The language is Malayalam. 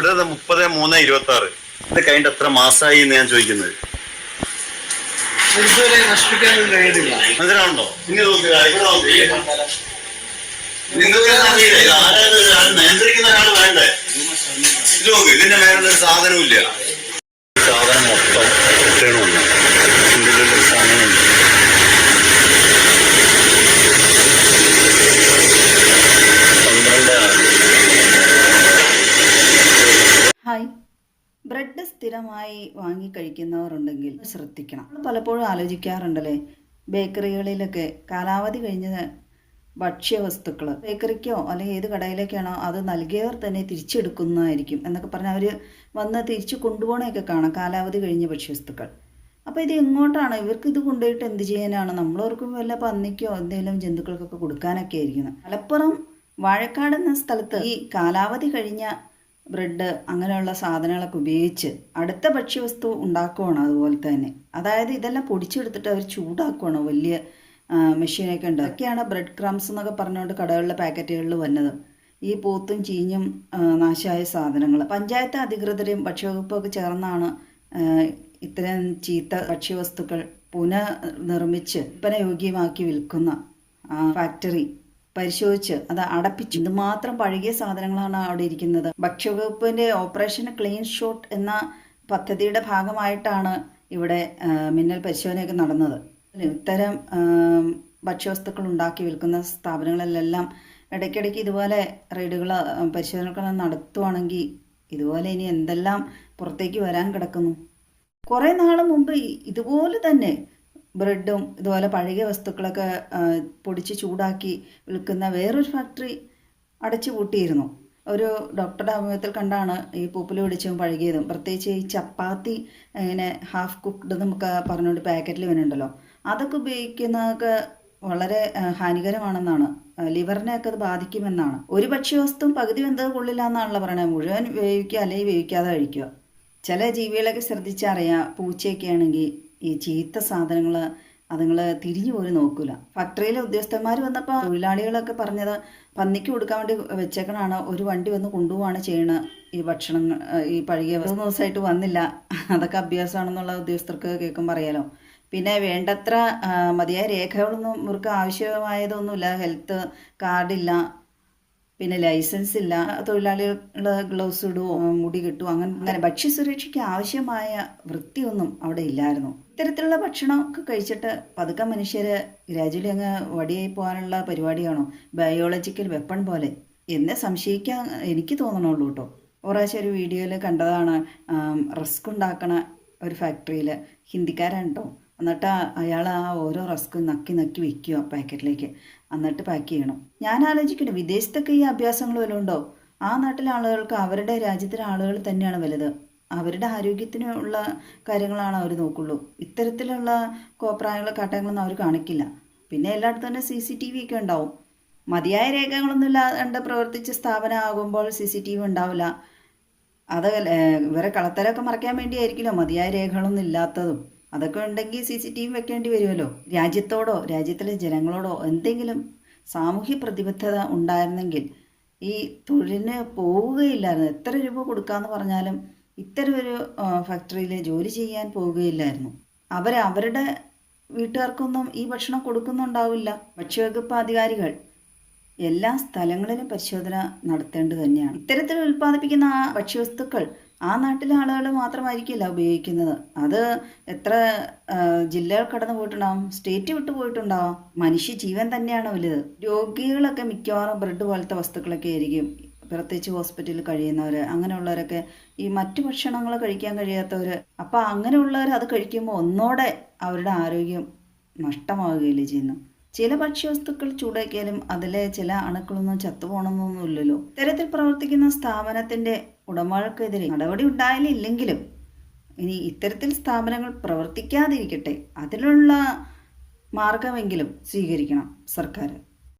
ഇത് 30/3/26. ഇത് കഴിഞ്ഞിട്ട് എത്ര മാസമായി എന്ന് ഞാൻ ചോദിക്കുന്നത്. മനസ്സിലാവുണ്ടോ? ഇനി നോക്കുക, ഇവിടെ നോക്കുക. നിങ്ങൾക്ക് നിയന്ത്രിക്കുന്ന ഒരാൾ വേണ്ടേ? ഇത് നോക്ക്, ഇതിന്റെ മേലുള്ള ഒരു സാധനവും ഇല്ല. സാധനം മൊത്തം കിട്ടണമെന്ന് ഇതിലൊരു സാധനമുണ്ട്. ഹായ്, ബ്രെഡ് സ്ഥിരമായി വാങ്ങി കഴിക്കുന്നവരുണ്ടെങ്കിൽ ശ്രദ്ധിക്കണം. പലപ്പോഴും ആലോചിക്കാറുണ്ടല്ലേ, ബേക്കറികളിലൊക്കെ കാലാവധി കഴിഞ്ഞ ഭക്ഷ്യവസ്തുക്കൾ ബേക്കറിക്കോ അല്ലെങ്കിൽ ഏത് കടയിലേക്കാണോ അത് നൽകിയവർ തന്നെ തിരിച്ചെടുക്കുന്നതായിരിക്കും എന്നൊക്കെ പറഞ്ഞാൽ അവർ വന്ന് തിരിച്ചു കൊണ്ടുപോകണമൊക്കെ കാണാം, കാലാവധി കഴിഞ്ഞ ഭക്ഷ്യവസ്തുക്കൾ. അപ്പോൾ ഇത് എങ്ങോട്ടാണ്? ഇവർക്ക് ഇത് കൊണ്ടുപോയിട്ട് എന്ത് ചെയ്യാനാണ്? നമ്മളവർക്കും വല്ല പന്നിക്കോ എന്തെങ്കിലും ജന്തുക്കൾക്കൊക്കെ കൊടുക്കാനൊക്കെ ആയിരിക്കുന്നത്. മലപ്പുറം വാഴക്കാട് എന്ന സ്ഥലത്ത് ഈ കാലാവധി കഴിഞ്ഞ ബ്രെഡ് അങ്ങനെയുള്ള സാധനങ്ങളൊക്കെ ഉപയോഗിച്ച് അടുത്ത ഭക്ഷ്യവസ്തു ഉണ്ടാക്കുവാണ്. അതുപോലെ തന്നെ അതായത് ഇതെല്ലാം പൊടിച്ചെടുത്തിട്ട് അവർ ചൂടാക്കുവാണ്. വലിയ മെഷീനൊക്കെ ഉണ്ട്. അതൊക്കെയാണ് ബ്രെഡ് ക്രംസ് എന്നൊക്കെ പറഞ്ഞുകൊണ്ട് കടകളിലെ പാക്കറ്റുകളിൽ വന്നത്. ഈ പൂത്തും ചീഞ്ഞും നാശമായ സാധനങ്ങൾ പഞ്ചായത്ത് അധികൃതരും ഭക്ഷ്യവകുപ്പൊക്കെ ചേർന്നാണ് ഇത്തരം ചീത്ത ഭക്ഷ്യവസ്തുക്കൾ പുനർനിർമ്മിച്ച് വിൽപ്പനയോഗ്യമാക്കി വിൽക്കുന്ന ഫാക്ടറി പരിശോധിച്ച് അത് അടപ്പിച്ചു. ഇതുമാത്രം പഴകിയ സാധനങ്ങളാണ് അവിടെ ഇരിക്കുന്നത്. ഭക്ഷ്യവകുപ്പിൻ്റെ ഓപ്പറേഷൻ ക്ലീൻ ഷോട്ട് എന്ന പദ്ധതിയുടെ ഭാഗമായിട്ടാണ് ഇവിടെ മിന്നൽ പരിശോധനയൊക്കെ നടന്നത്. ഇത്തരം ഭക്ഷ്യവസ്തുക്കൾ ഉണ്ടാക്കി വിൽക്കുന്ന സ്ഥാപനങ്ങളിലെല്ലാം ഇടയ്ക്കിടയ്ക്ക് ഇതുപോലെ റെയ്ഡുകൾ പരിശോധനകൾ നടത്തുവാണെങ്കിൽ ഇതുപോലെ ഇനി എന്തെല്ലാം പുറത്തേക്ക് വരാൻ കിടക്കുന്നു. കുറേ നാൾ മുമ്പ് ഇതുപോലെ തന്നെ ബ്രെഡും ഇതുപോലെ പഴകിയ വസ്തുക്കളൊക്കെ പൊടിച്ച് ചൂടാക്കി വിൽക്കുന്ന വേറൊരു ഫാക്ടറി അടച്ചു പൂട്ടിയിരുന്നു. ഒരു ഡോക്ടറുടെ അഭിമുഖത്തിൽ കണ്ടാണ് ഈ പൂപ്പൽ പിടിച്ചും പഴകിയതും. പ്രത്യേകിച്ച് ഈ ചപ്പാത്തി ഇങ്ങനെ ഹാഫ് കുക്ക്ഡ് എന്നൊക്കെ പറഞ്ഞുകൊണ്ട് പാക്കറ്റിൽ വരുന്നുണ്ടല്ലോ, അതൊക്കെ ഉപയോഗിക്കുന്നതൊക്കെ വളരെ ഹാനികരമാണെന്നാണ്. ലിവറിനെയൊക്കെ അത് ബാധിക്കുമെന്നാണ്. ഒരു ഭക്ഷ്യവസ്തുവും പകുതി വെന്തത് കൊള്ളില്ല എന്നാണല്ലോ പറയണത്. മുഴുവൻ വേവിക്കുക അല്ലെങ്കിൽ വേവിക്കാതെ കഴിക്കുക. ചില ജീവികളൊക്കെ ശ്രദ്ധിച്ചറിയാം, പൂച്ചയൊക്കെ ആണെങ്കിൽ ഈ ചീത്ത സാധനങ്ങൾ അതുങ്ങൾ തിരിഞ്ഞു പോലും നോക്കൂല. ഫാക്ടറിയിലെ ഉദ്യോഗസ്ഥന്മാർ വന്നപ്പോൾ തൊഴിലാളികളൊക്കെ പറഞ്ഞത് പന്നിക്ക് കൊടുക്കാൻ വേണ്ടി വെച്ചേക്കണാണ്, ഒരു വണ്ടി വന്ന് കൊണ്ടുപോവാണ് ചെയ്യണത് ഈ ഭക്ഷണങ്ങൾ. ഈ പഴകിയ 3 ദിവസമായിട്ട് വന്നില്ല, അതൊക്കെ അഭ്യാസമാണെന്നുള്ള ഉദ്യോഗസ്ഥർക്ക് കേൾക്കുമ്പോൾ അറിയാലോ. പിന്നെ വേണ്ടത്ര മതിയായ രേഖകളൊന്നും ഇവർക്ക് ആവശ്യമായതൊന്നുമില്ല. ഹെൽത്ത് കാർഡില്ല, പിന്നെ ലൈസൻസ് ഇല്ല, തൊഴിലാളികൾ ഗ്ലൗസ് ഇടുവോ മുടി കിട്ടുമോ, അങ്ങനെ ഭക്ഷ്യസുരക്ഷയ്ക്ക് ആവശ്യമായ വൃത്തിയൊന്നും അവിടെ ഇല്ലായിരുന്നു. ഇത്തരത്തിലുള്ള ഭക്ഷണമൊക്കെ കഴിച്ചിട്ട് പതുക്കെ മനുഷ്യർ ഗ്രാജുവലി അങ്ങ് വടിയായി പോകാനുള്ള പരിപാടിയാണോ? ബയോളജിക്കൽ വെപ്പൺ പോലെ എന്നെ സംശയിക്കാൻ എനിക്ക് തോന്നണുള്ളൂ കേട്ടോ. ഒരാഴ്ച ഒരു വീഡിയോയിൽ കണ്ടതാണ്, റസ്ക് ഉണ്ടാക്കണ ഒരു ഫാക്ടറിയിൽ ഹിന്ദിക്കാരാണ് കേട്ടോ. എന്നിട്ട് അയാൾ ആ ഓരോ റസ്ക് നക്കി നക്കി വെക്കുക പാക്കറ്റിലേക്ക്, എന്നിട്ട് പാക്ക് ചെയ്യണം. ഞാൻ ആലോചിക്കുന്നു, വിദേശത്തൊക്കെ ഈ അഭ്യാസങ്ങൾ വല്ലതും ഉണ്ടോ? ആ നാട്ടിലെ ആളുകൾക്ക് അവരുടെ രാജ്യത്തിലെ ആളുകൾ തന്നെയാണ് വലുത്. അവരുടെ ആരോഗ്യത്തിനുള്ള കാര്യങ്ങളാണ് അവർ നോക്കുള്ളൂ. ഇത്തരത്തിലുള്ള കോപ്രായങ്ങൾ കാട്ടങ്ങളൊന്നും അവർ കാണിക്കില്ല. പിന്നെ എല്ലായിടത്തും തന്നെ CCTV ഒക്കെ ഉണ്ടാവും. മതിയായ രേഖകളൊന്നും ഇല്ലാണ്ട് പ്രവർത്തിച്ച സ്ഥാപനമാകുമ്പോൾ CCTV ഉണ്ടാവില്ല. അത് ഇവരെ കളത്തരൊക്കെ മറയ്ക്കാൻ വേണ്ടിയായിരിക്കുമല്ലോ മതിയായ രേഖകളൊന്നും ഇല്ലാത്തതും. അതൊക്കെ ഉണ്ടെങ്കിൽ CCTV വെക്കേണ്ടി വരുമല്ലോ. രാജ്യത്തോടോ രാജ്യത്തിലെ ജനങ്ങളോടോ എന്തെങ്കിലും സാമൂഹ്യ പ്രതിബദ്ധത ഉണ്ടായിരുന്നെങ്കിൽ ഈ തൊഴിലിന് പോവുകയില്ലായിരുന്നു. എത്ര രൂപ കൊടുക്കാമെന്ന് പറഞ്ഞാലും ഇത്തരം ഒരു ഫാക്ടറിയിൽ ജോലി ചെയ്യാൻ പോവുകയില്ലായിരുന്നു. അവരുടെ വീട്ടുകാർക്കൊന്നും ഈ ഭക്ഷണം കൊടുക്കുന്നുണ്ടാവില്ല. ഭക്ഷ്യവകുപ്പ് അധികാരികൾ എല്ലാ സ്ഥലങ്ങളിലും പരിശോധന നടത്തേണ്ടത് തന്നെയാണ്. ഇത്തരത്തിൽ ഉൽപ്പാദിപ്പിക്കുന്ന ആ ഭക്ഷ്യവസ്തുക്കൾ ആ നാട്ടിലെ ആളുകൾ മാത്രമായിരിക്കില്ല ഉപയോഗിക്കുന്നത്. അത് എത്ര ജില്ലകൾ കടന്നു പോയിട്ടുണ്ടാവും, സ്റ്റേറ്റ് വിട്ടു പോയിട്ടുണ്ടാവും. മനുഷ്യ ജീവൻ തന്നെയാണ് വലുത്. രോഗികളൊക്കെ മിക്കവാറും ബ്രെഡ് പോലത്തെ വസ്തുക്കളൊക്കെ ആയിരിക്കും, പ്രത്യേകിച്ച് ഹോസ്പിറ്റലിൽ കഴിയുന്നവർ, അങ്ങനെയുള്ളവരൊക്കെ ഈ മറ്റു ഭക്ഷണങ്ങൾ കഴിക്കാൻ കഴിയാത്തവർ. അപ്പോൾ അങ്ങനെയുള്ളവർ അത് കഴിക്കുമ്പോൾ ഒന്നോടെ അവരുടെ ആരോഗ്യം നഷ്ടമാവുകയില്ലേ ചെയ്യുന്നു. ചില ഭക്ഷ്യവസ്തുക്കൾ ചൂടാക്കിയാലും അതിലെ ചില അണുക്കളൊന്നും ചത്തുപോകണമെന്നൊന്നുമില്ലല്ലോ. ഇത്തരത്തിൽ പ്രവർത്തിക്കുന്ന സ്ഥാപനത്തിൻ്റെ ഉടമകൾക്കെതിരെ നടപടി ഉണ്ടായില്ലെങ്കിലും ഇനി ഇത്തരത്തിൽ സ്ഥാപനങ്ങൾ പ്രവർത്തിക്കാതിരിക്കട്ടെ, അതിലുള്ള മാർഗമെങ്കിലും സ്വീകരിക്കണം സർക്കാർ.